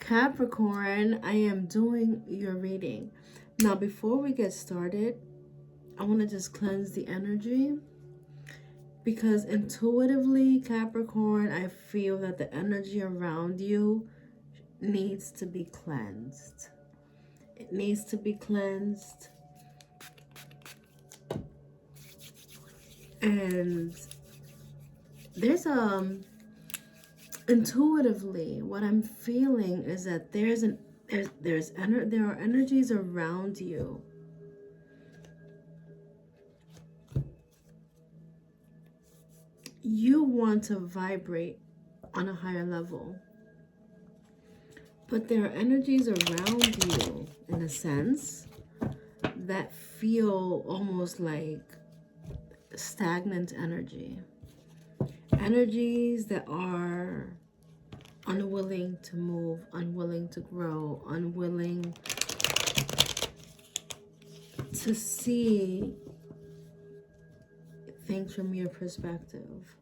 Capricorn, I am doing your reading. Now, before we get started, I want to just cleanse the energy because intuitively, Capricorn, I feel that the energy around you needs to be cleansed. It needs to be cleansed. And there's intuitively what I'm feeling is that there are energies around you you want to vibrate on a higher level, but there are energies around you in a sense that feel almost like stagnant energies that are unwilling to move, unwilling to grow, unwilling to see things from your perspective.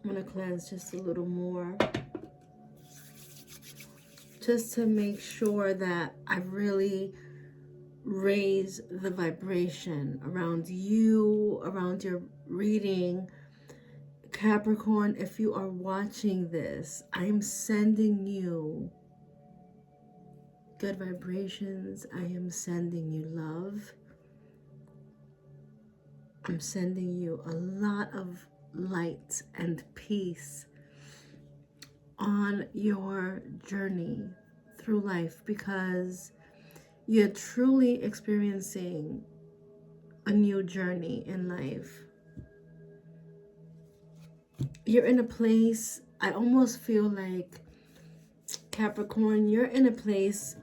I'm going to cleanse just a little more, just to make sure that I really raise the vibration around you, around your reading. Capricorn, if you are watching this, I'm sending you good vibrations. I am sending you love. I'm sending you a lot of light and peace on your journey through life, because you're truly experiencing a new journey in life. You're in a place, I almost feel like, Capricorn, you're in a place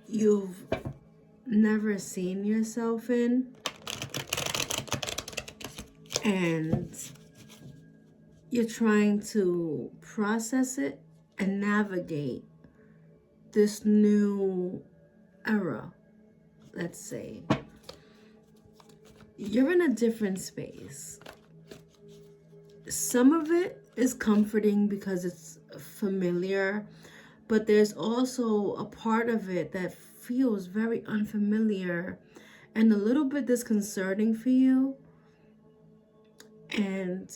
you've never seen yourself in. And you're trying to process it and navigate this new era, let's say. You're in a different space. Some of it is comforting because it's familiar, but there's also a part of it that feels very unfamiliar and a little bit disconcerting for you. And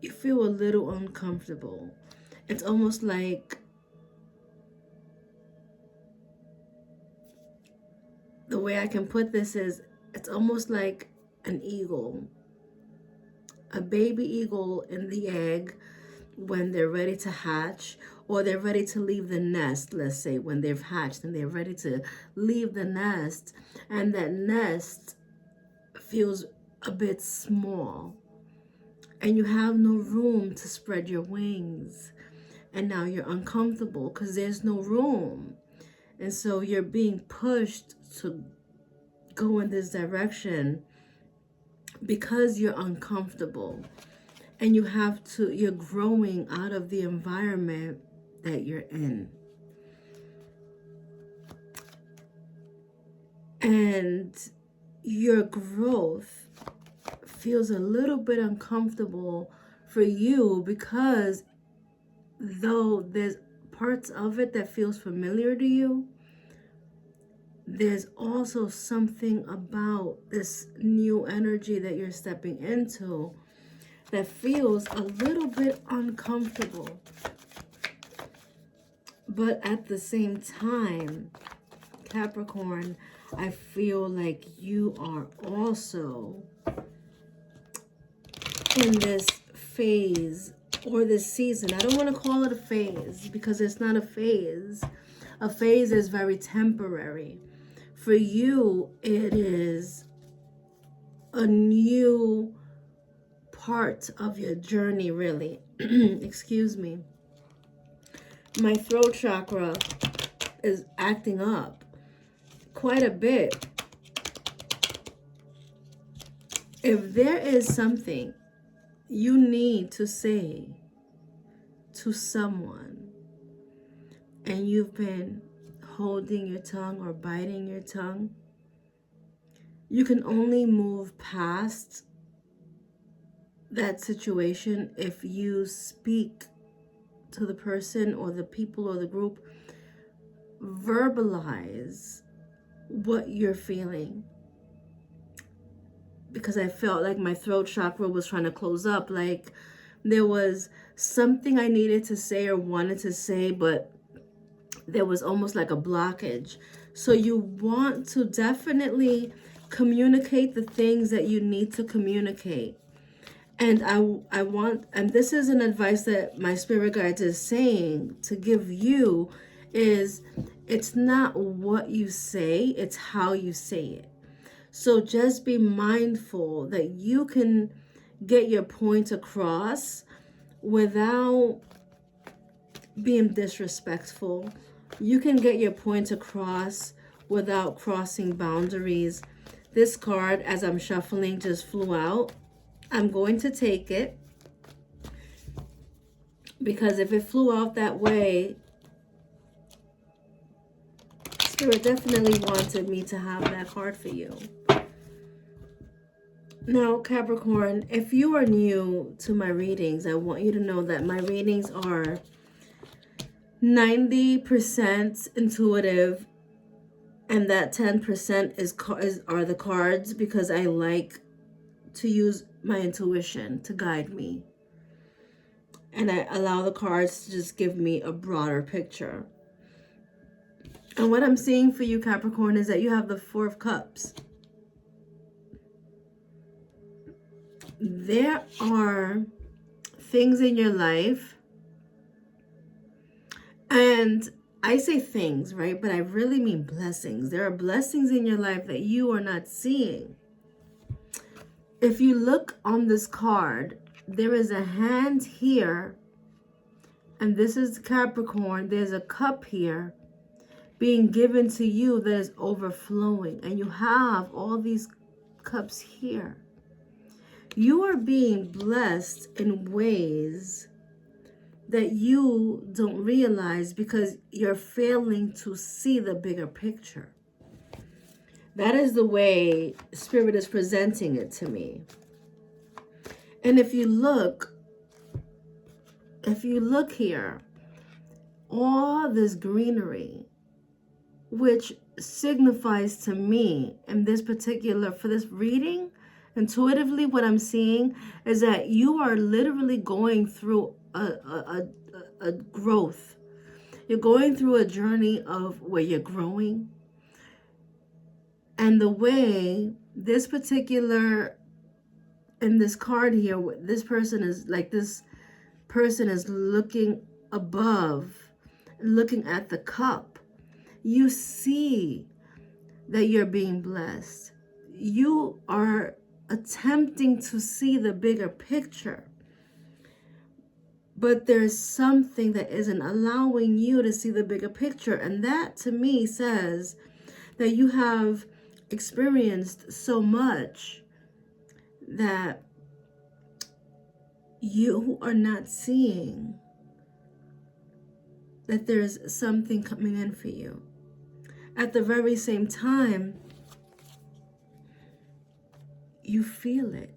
you feel a little uncomfortable. It's almost like the way I can put this is, it's almost like an eagle, a baby eagle in the egg when they're ready to hatch, or they're ready to leave the nest. Let's say when they've hatched and they're ready to leave the nest, and that nest feels a bit small. And you have no room to spread your wings. And now you're uncomfortable because there's no room. And so you're being pushed to go in this direction because you're uncomfortable. And you're growing out of the environment that you're in. And your growth feels a little bit uncomfortable for you, because though there's parts of it that feels familiar to you, there's also something about this new energy that you're stepping into that feels a little bit uncomfortable. But at the same time, Capricorn, I feel like you are also in this phase or this season. I don't want to call it a phase because it's not a phase. A phase is very temporary. For you, it is a new part of your journey, really. Excuse me. My throat chakra is acting up quite a bit. If there is something you need to say to someone and you've been holding your tongue or biting your tongue, you can only move past that situation if you speak to the person or the people or the group, verbalize what you're feeling. Because I felt like my throat chakra was trying to close up. Like there was something I needed to say or wanted to say, but there was almost like a blockage. So you want to definitely communicate the things that you need to communicate. And I want, and this is an advice that my spirit guides is saying to give you, is it's not what you say, it's how you say it. So just be mindful that you can get your point across without being disrespectful. You can get your point across without crossing boundaries. This card, as I'm shuffling, just flew out. I'm going to take it because if it flew out that way, Spirit definitely wanted me to have that card for you. Now, Capricorn, if you are new to my readings, I want you to know that my readings are 90% intuitive, and that 10% are the cards, because I like to use my intuition to guide me. And I allow the cards to just give me a broader picture. And what I'm seeing for you, Capricorn, is that you have the Four of Cups. There are things in your life, and I say things, right? But I really mean blessings. There are blessings in your life that you are not seeing. If you look on this card, there is a hand here, and this is Capricorn. There's a cup here being given to you that is overflowing, and you have all these cups here. You are being blessed in ways that you don't realize because you're failing to see the bigger picture. That is the way Spirit is presenting it to me. And if you look here, all this greenery, which signifies to me in this particular, for this reading, intuitively what I'm seeing is that you are literally going through a growth. You're going through a journey of where you're growing. And the way this particular, in this card here, this person is looking above, looking at the cup. You see that you're being blessed. You are attempting to see the bigger picture. But there's something that isn't allowing you to see the bigger picture. And that to me says that you have experienced so much that you are not seeing that there's something coming in for you. At the very same time, you feel it.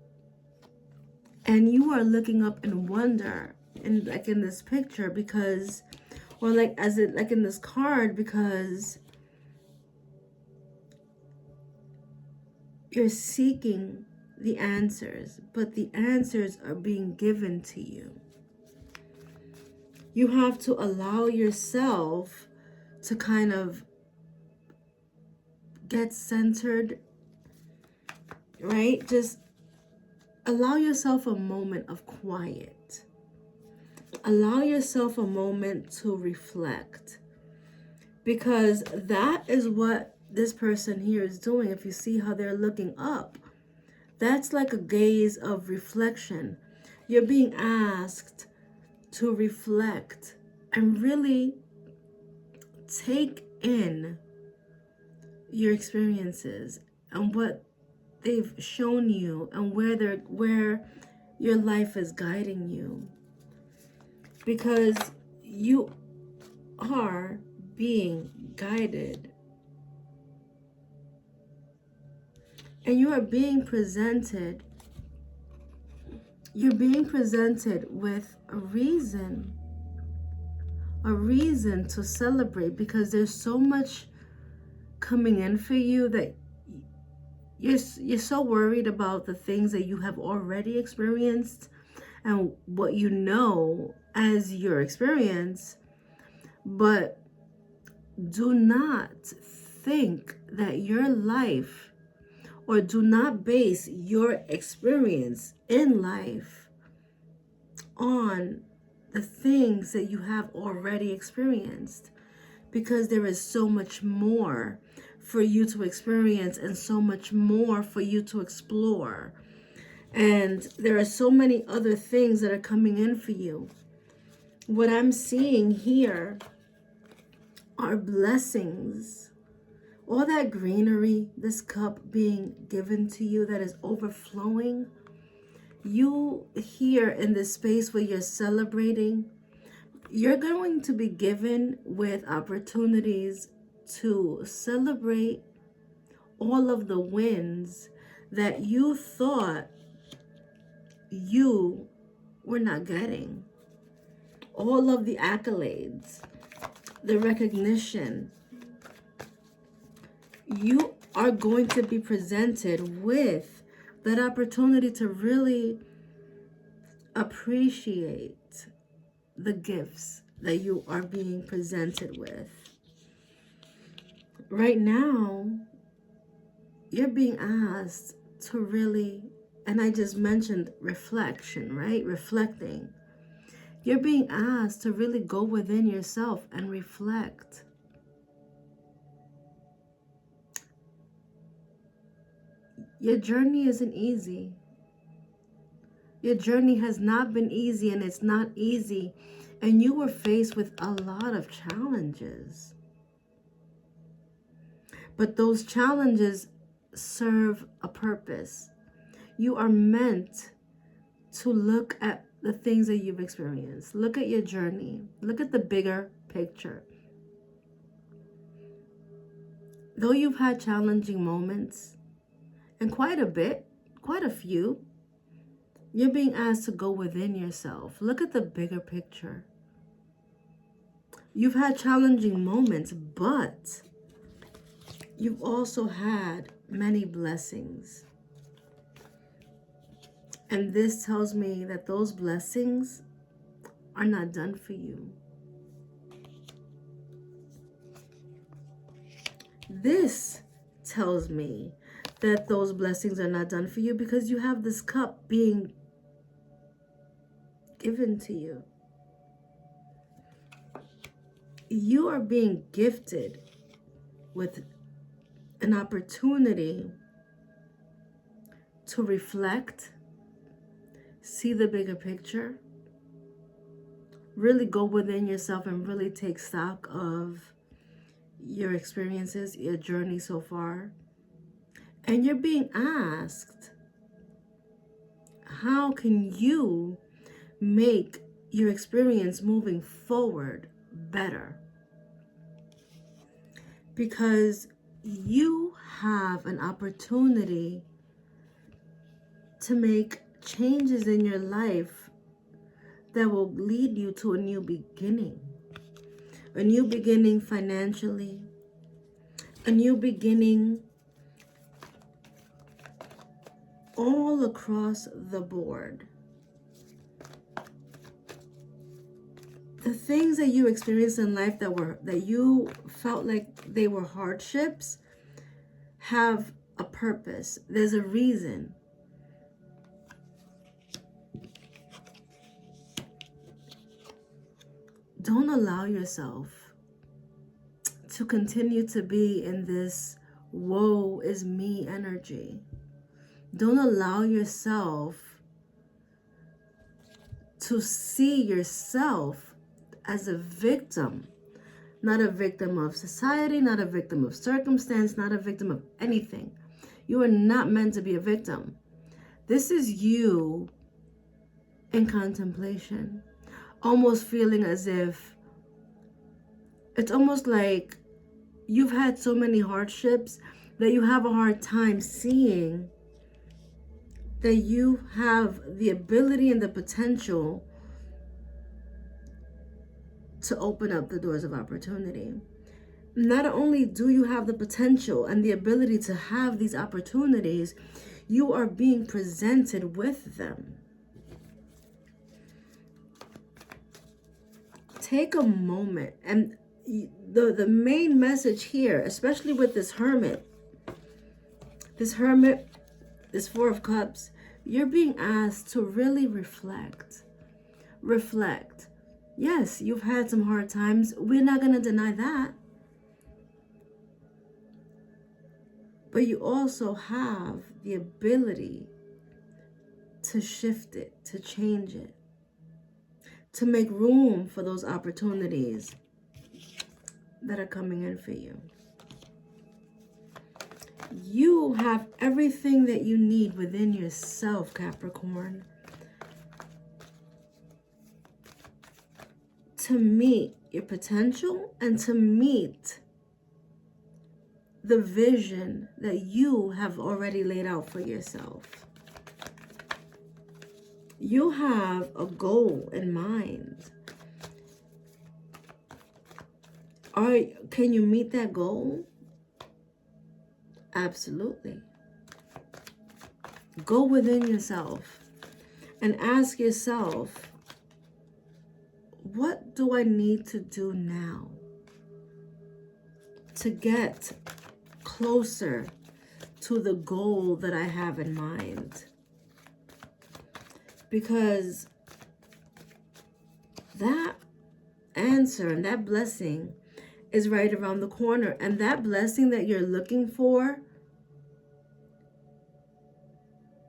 And you are looking up in wonder, and like in this picture, because, or like as it, like in this card, because you're seeking the answers, but the answers are being given to you. You have to allow yourself to kind of get centered, right? Just allow yourself a moment of quiet. Allow yourself a moment to reflect, because that is what this person here is doing. If you see how they're looking up, that's like a gaze of reflection. You're being asked to reflect and really take in your experiences and what they've shown you and where your life is guiding you, because you are being guided and you are being presented. You're being presented with a reason a reason to celebrate, because there's so much coming in for you that you're so worried about the things that you have already experienced and what you know as your experience. But do not think that your life, or do not base your experience in life on the things that you have already experienced, because there is so much more for you to experience and so much more for you to explore. And there are so many other things that are coming in for you. What I'm seeing here are blessings. All that greenery, this cup being given to you that is overflowing. You here in this space where you're celebrating, you're going to be given with opportunities to celebrate all of the wins that you thought you were not getting. All of the accolades, the recognition. You are going to be presented with that opportunity to really appreciate the gifts that you are being presented with. Right now, you're being asked to really, and I just mentioned reflection, right? Reflecting. You're being asked to really go within yourself and reflect. Your journey isn't easy. Your journey has not been easy, and it's not easy. And you were faced with a lot of challenges. But those challenges serve a purpose. You are meant to look at the things that you've experienced. Look at your journey. Look at the bigger picture. Though you've had challenging moments, and quite a few, you're being asked to go within yourself. Look at the bigger picture. You've had challenging moments, but you've also had many blessings. And this tells me that those blessings are not done for you. This tells me that those blessings are not done for you because you have this cup being given to you. You are being gifted with an opportunity to reflect, see the bigger picture, really go within yourself and really take stock of your experiences, your journey so far. And you're being asked, how can you make your experience moving forward better? Because you have an opportunity to make changes in your life that will lead you to a new beginning. A new beginning financially, a new beginning all across the board. The things that you experienced in life that you felt like they were hardships have a purpose. There's a reason. Don't allow yourself to continue to be in this woe is me energy. Don't allow yourself to see yourself as a victim. Not a victim of society, not a victim of circumstance, not a victim of anything. You are not meant to be a victim. This is you in contemplation. Almost feeling as if it's almost like you've had so many hardships that you have a hard time seeing that you have the ability and the potential to open up the doors of opportunity. Not only do you have the potential and the ability to have these opportunities, you are being presented with them. Take a moment, and the main message here, especially with this hermit, this Four of Cups, you're being asked to really reflect. Yes, you've had some hard times. We're not going to deny that. But you also have the ability to shift it, to change it, to make room for those opportunities that are coming in for you. You have everything that you need within yourself, Capricorn, to meet your potential and to meet the vision that you have already laid out for yourself. You have a goal in mind. Can you meet that goal? Absolutely. Go within yourself and ask yourself, what do I need to do now to get closer to the goal that I have in mind? Because that answer and that blessing is right around the corner. And that blessing that you're looking for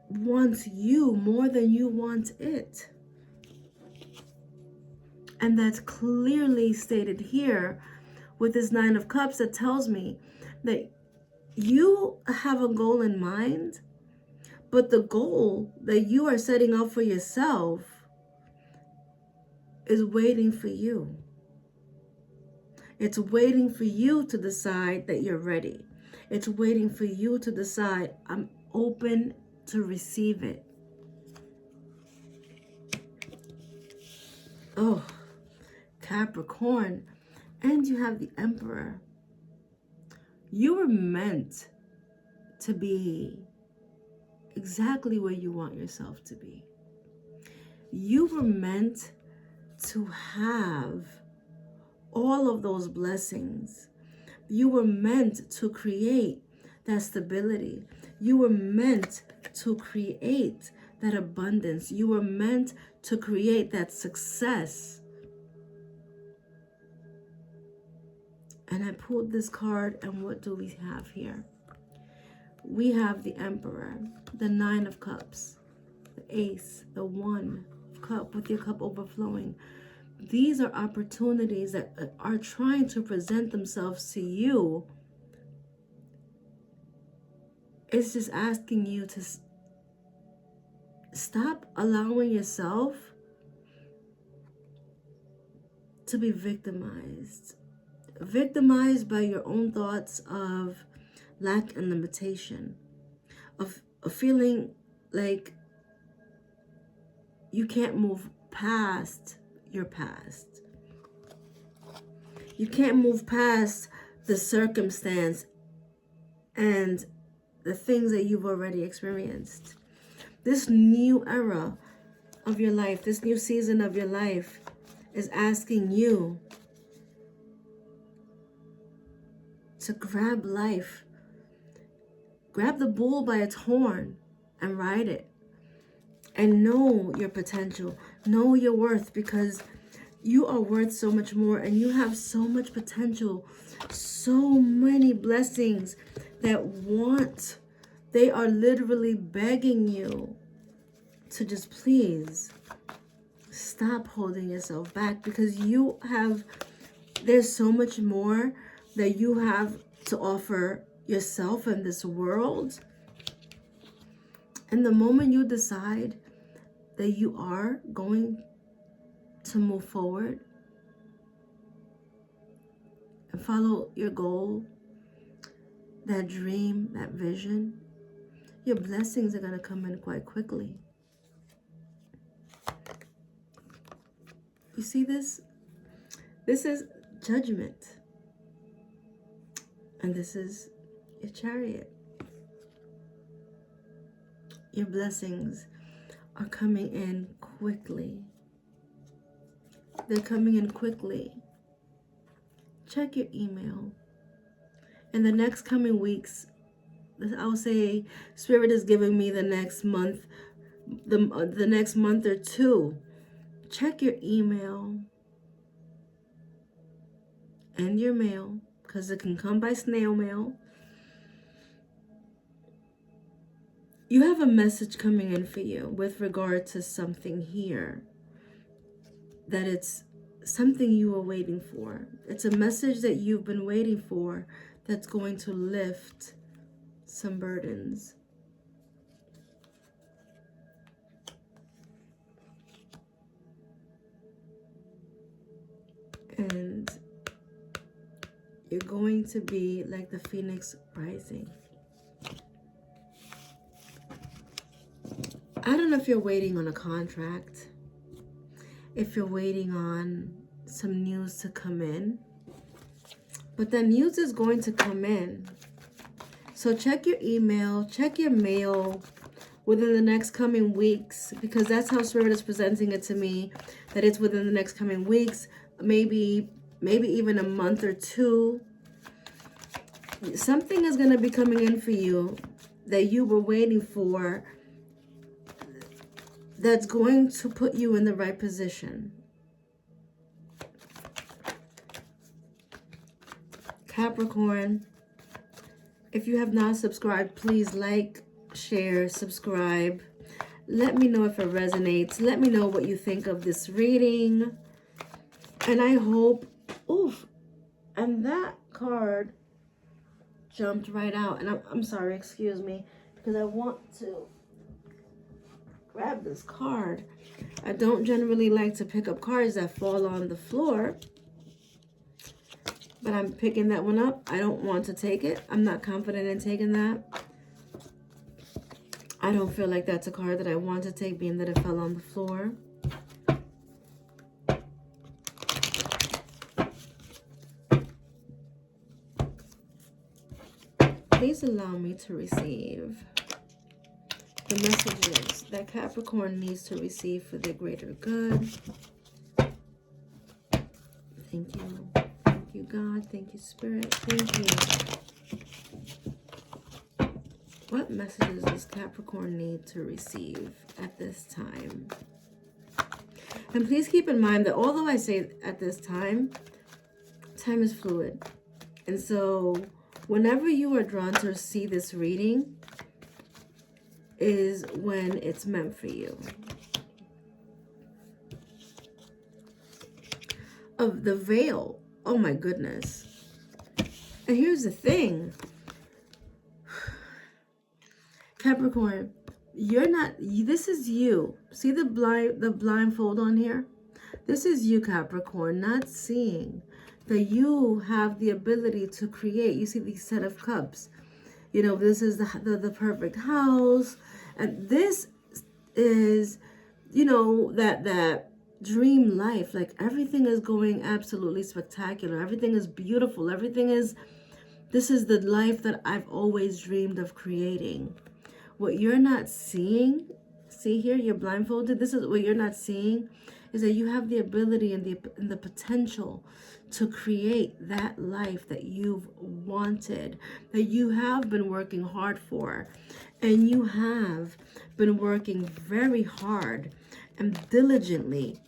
wants you more than you want it. And that's clearly stated here with this Nine of Cups, that tells me that you have a goal in mind, but the goal that you are setting up for yourself is waiting for you. It's waiting for you to decide that you're ready. It's waiting for you to decide, I'm open to receive it. Oh, Capricorn. And you have the Emperor. You were meant to be exactly where you want yourself to be. You were meant to have all of those blessings. You were meant to create that stability. You were meant to create that abundance. You were meant to create that success. And I pulled this card, and what do we have here? We have the Emperor, the Nine of Cups, the Ace, the One of Cup with your cup overflowing. These are opportunities that are trying to present themselves to you. It's just asking you to stop allowing yourself to be victimized. Victimized by your own thoughts of lack and limitation, of feeling like you can't move past your past. You can't move past the circumstance and the things that you've already experienced. This new era of your life, this new season of your life is asking you to grab life. Grab the bull by its horn and ride it. And know your potential. Know your worth, because you are worth so much more, and you have so much potential. So many blessings that they are literally begging you to just please stop holding yourself back, because there's so much more that you have to offer yourself and this world. And the moment you decide that you are going to move forward and follow your goal, that dream, that vision, your blessings are going to come in quite quickly. You see this? This is judgment. And this is your Chariot. Your blessings are coming in quickly. They're coming in quickly. Check your email. In the next coming weeks, I'll say Spirit is giving me the next month, the next month or two. Check your email and your mail, because it can come by snail mail. You have a message coming in for you with regard to something here, that it's something you were waiting for. It's a message that you've been waiting for that's going to lift some burdens. And you're going to be like the phoenix rising. I don't know if you're waiting on a contract, if you're waiting on some news to come in, but that news is going to come in. So check your email, check your mail within the next coming weeks, because that's how Spirit is presenting it to me, that it's within the next coming weeks, maybe even a month or two. Something is going to be coming in for you that you were waiting for, that's going to put you in the right position. Capricorn, if you have not subscribed, please like, share, subscribe. Let me know if it resonates. Let me know what you think of this reading. And I hope, oof, and that card jumped right out. And I'm sorry, excuse me, because I want to grab this card. I don't generally like to pick up cards that fall on the floor, but I'm picking that one up. I don't want to take it. I'm not confident in taking that. I don't feel like that's a card that I want to take, being that it fell on the floor. Please allow me to receive the messages that Capricorn needs to receive for their greater good. Thank you. Thank you, God. Thank you, Spirit. Thank you. What messages does Capricorn need to receive at this time? And please keep in mind that although I say at this time, time is fluid. And so whenever you are drawn to see this reading is when it's meant for you. Of the veil. Oh my goodness. And here's the thing. Capricorn, you're not, this is you. See the blindfold on here? This is you, Capricorn, not seeing that you have the ability to create. You see these set of cups. You know, this is the perfect house. And this is, you know, that dream life. Like everything is going absolutely spectacular. Everything is beautiful. This is the life that I've always dreamed of creating. What you're not seeing, see here, you're blindfolded. This is what you're not seeing, is that you have the ability and the potential to create that life that you've wanted, that you have been working hard for. And you have been working very hard and diligently.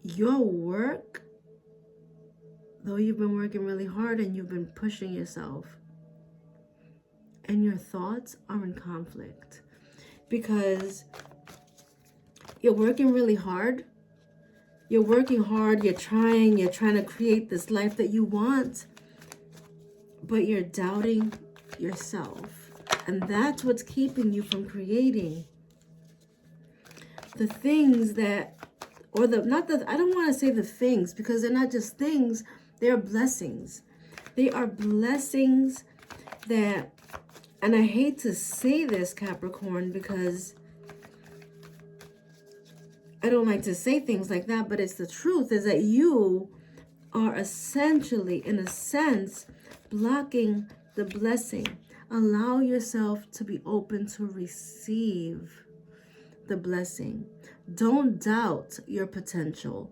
Your work, though you've been working really hard and you've been pushing yourself, and your thoughts are in conflict because you're working really hard. You're working hard, you're trying to create this life that you want, but you're doubting yourself. And that's what's keeping you from creating the things that, or the, not the, I don't want to say the things, because they're not just things, they're blessings. They are blessings that, and I hate to say this, Capricorn, because I don't like to say things like that, but it's the truth, is that you are essentially, in a sense, blocking the blessing. Allow yourself to be open to receive the blessing. Don't doubt your potential.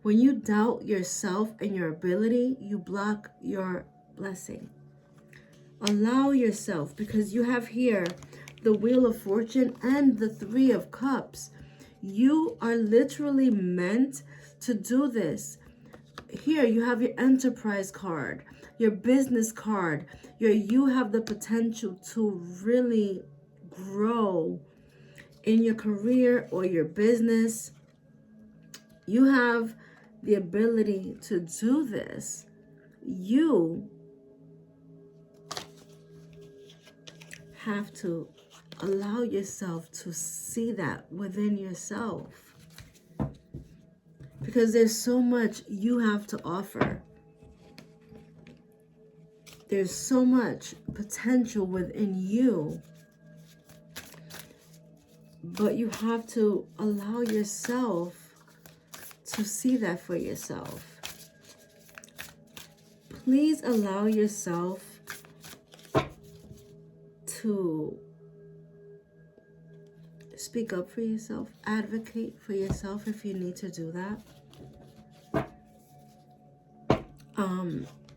When you doubt yourself and your ability, you block your blessing. Allow yourself, because you have here the Wheel of Fortune and the Three of Cups. You are literally meant to do this. Here you have your enterprise card, your business card. You have the potential to really grow in your career or your business. You have the ability to do this. You have to allow yourself to see that within yourself, because there's so much you have to offer. There's so much potential within you, but you have to allow yourself to see that for yourself. Please allow yourself to speak up for yourself, advocate for yourself if you need to do that.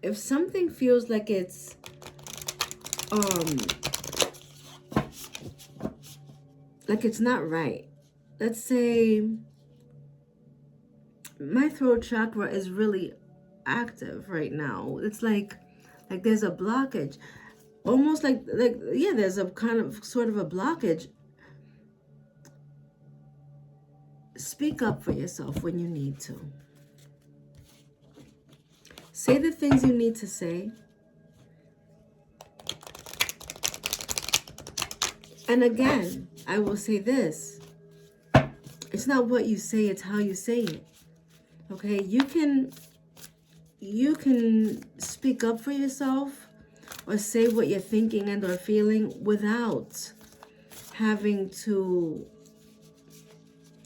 If something feels like it's not right, let's say my throat chakra is really active right now. It's like there's a blockage, almost like there's a kind of sort of a blockage. Speak up for yourself when you need to. Say the things you need to say. And again, I will say this. It's not what you say, it's how you say it. Okay? You can speak up for yourself or say what you're thinking and or feeling without having to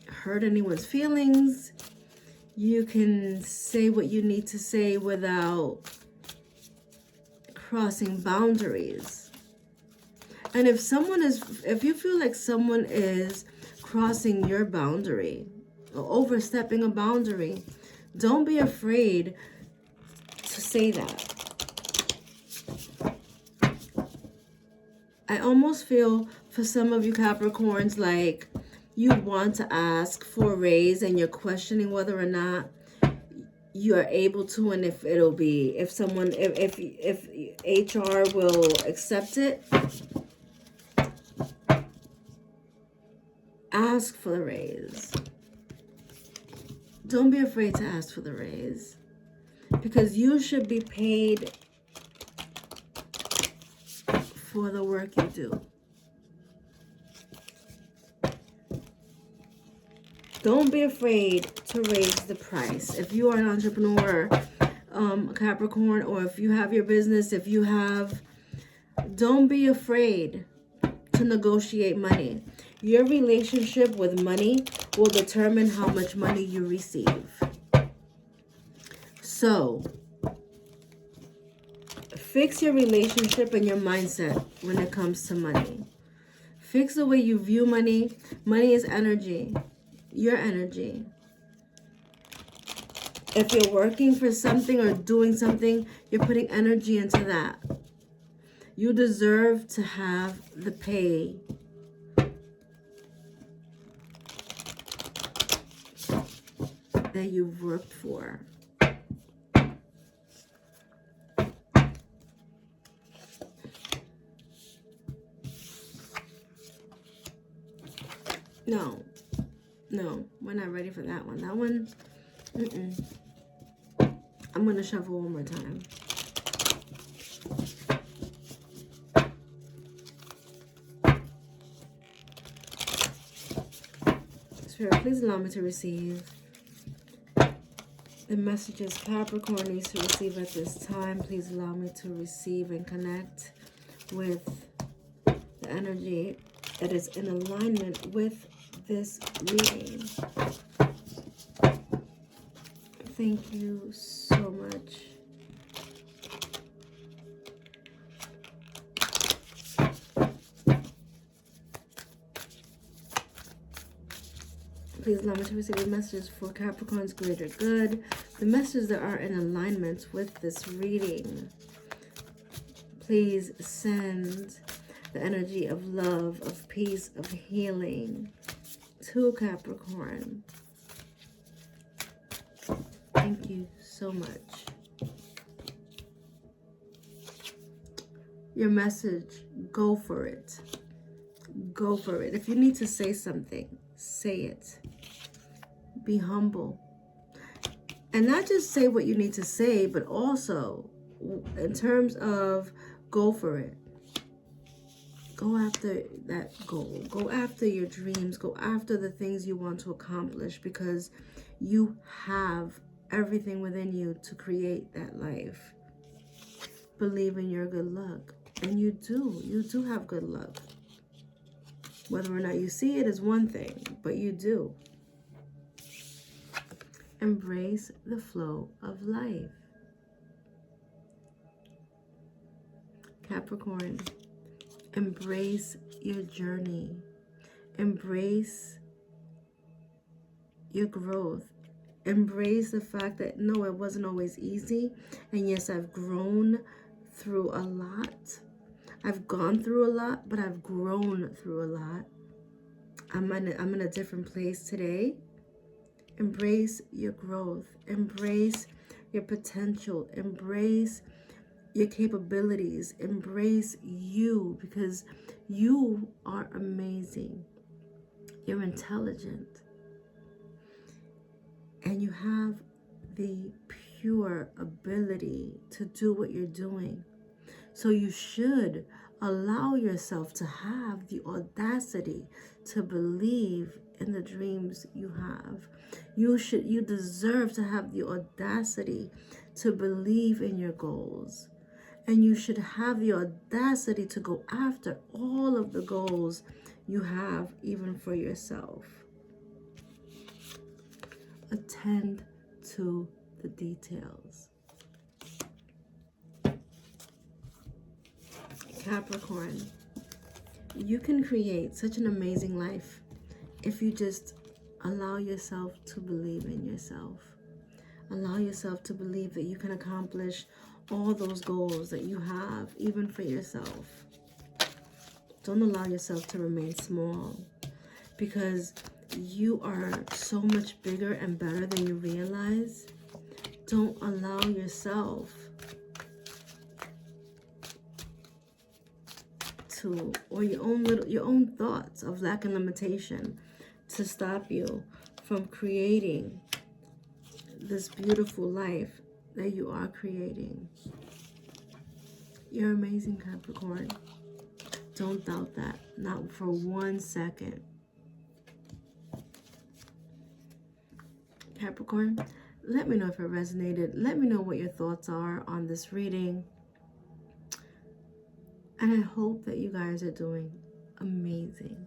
hurt anyone's feelings. You can say what you need to say without crossing boundaries. And if you feel like someone is crossing your boundary or overstepping a boundary, don't be afraid to say that. I almost feel for some of you Capricorns like you want to ask for a raise and you're questioning whether or not you are able to, and if HR will accept it. Ask for the raise. Don't be afraid to ask for the raise, because you should be paid for the work you do. Don't be afraid to raise the price. If you are an entrepreneur, Capricorn, or if you have your business, don't be afraid to negotiate money. Your relationship with money will determine how much money you receive. So, fix your relationship and your mindset when it comes to money. Fix the way you view money. Money is energy. Your energy. If you're working for something or doing something, you're putting energy into that. You deserve to have the pay that you've worked for. No, we're not ready for that one. That one, I'm going to shuffle one more time. Spirit, please allow me to receive the messages Capricorn needs to receive at this time. Please allow me to receive and connect with the energy that is in alignment with this reading. Thank you so much. Please allow me to receive the messages for Capricorn's greater good. The messages that are in alignment with this reading. Please send the energy of love, of peace, of healing to Capricorn. Thank you so much. Your message, go for it. Go for it. If you need to say something, say it. Be humble. And not just say what you need to say, but also in terms of go for it. Go after that goal. Go after your dreams. Go after the things you want to accomplish, because you have everything within you to create that life. Believe in your good luck. And you do. You do have good luck. Whether or not you see it is one thing, but you do. Embrace the flow of life. Capricorn, embrace your journey. Embrace your growth. Embrace the fact that, no, it wasn't always easy. And yes, I've grown through a lot. I've gone through a lot, but I've grown through a lot. I'm in a different place today. Embrace your growth. Embrace your potential. Embrace your capabilities. Embrace you, because you are amazing. You're intelligent. And you have the pure ability to do what you're doing. So you should allow yourself to have the audacity to believe in the dreams you have. You deserve to have the audacity to believe in your goals. And you should have the audacity to go after all of the goals you have, even for yourself. Attend to the details. Capricorn, you can create such an amazing life if you just allow yourself to believe in yourself. Allow yourself to believe that you can accomplish all those goals that you have, even for yourself. Don't allow yourself to remain small, because you are so much bigger and better than you realize. Don't allow yourself to, or your own thoughts of lack and limitation, to stop you from creating this beautiful life that you are creating. You're amazing, Capricorn. Don't doubt that, not for 1 second. Capricorn, let me know if it resonated. Let me know what your thoughts are on this reading. And I hope that you guys are doing amazing.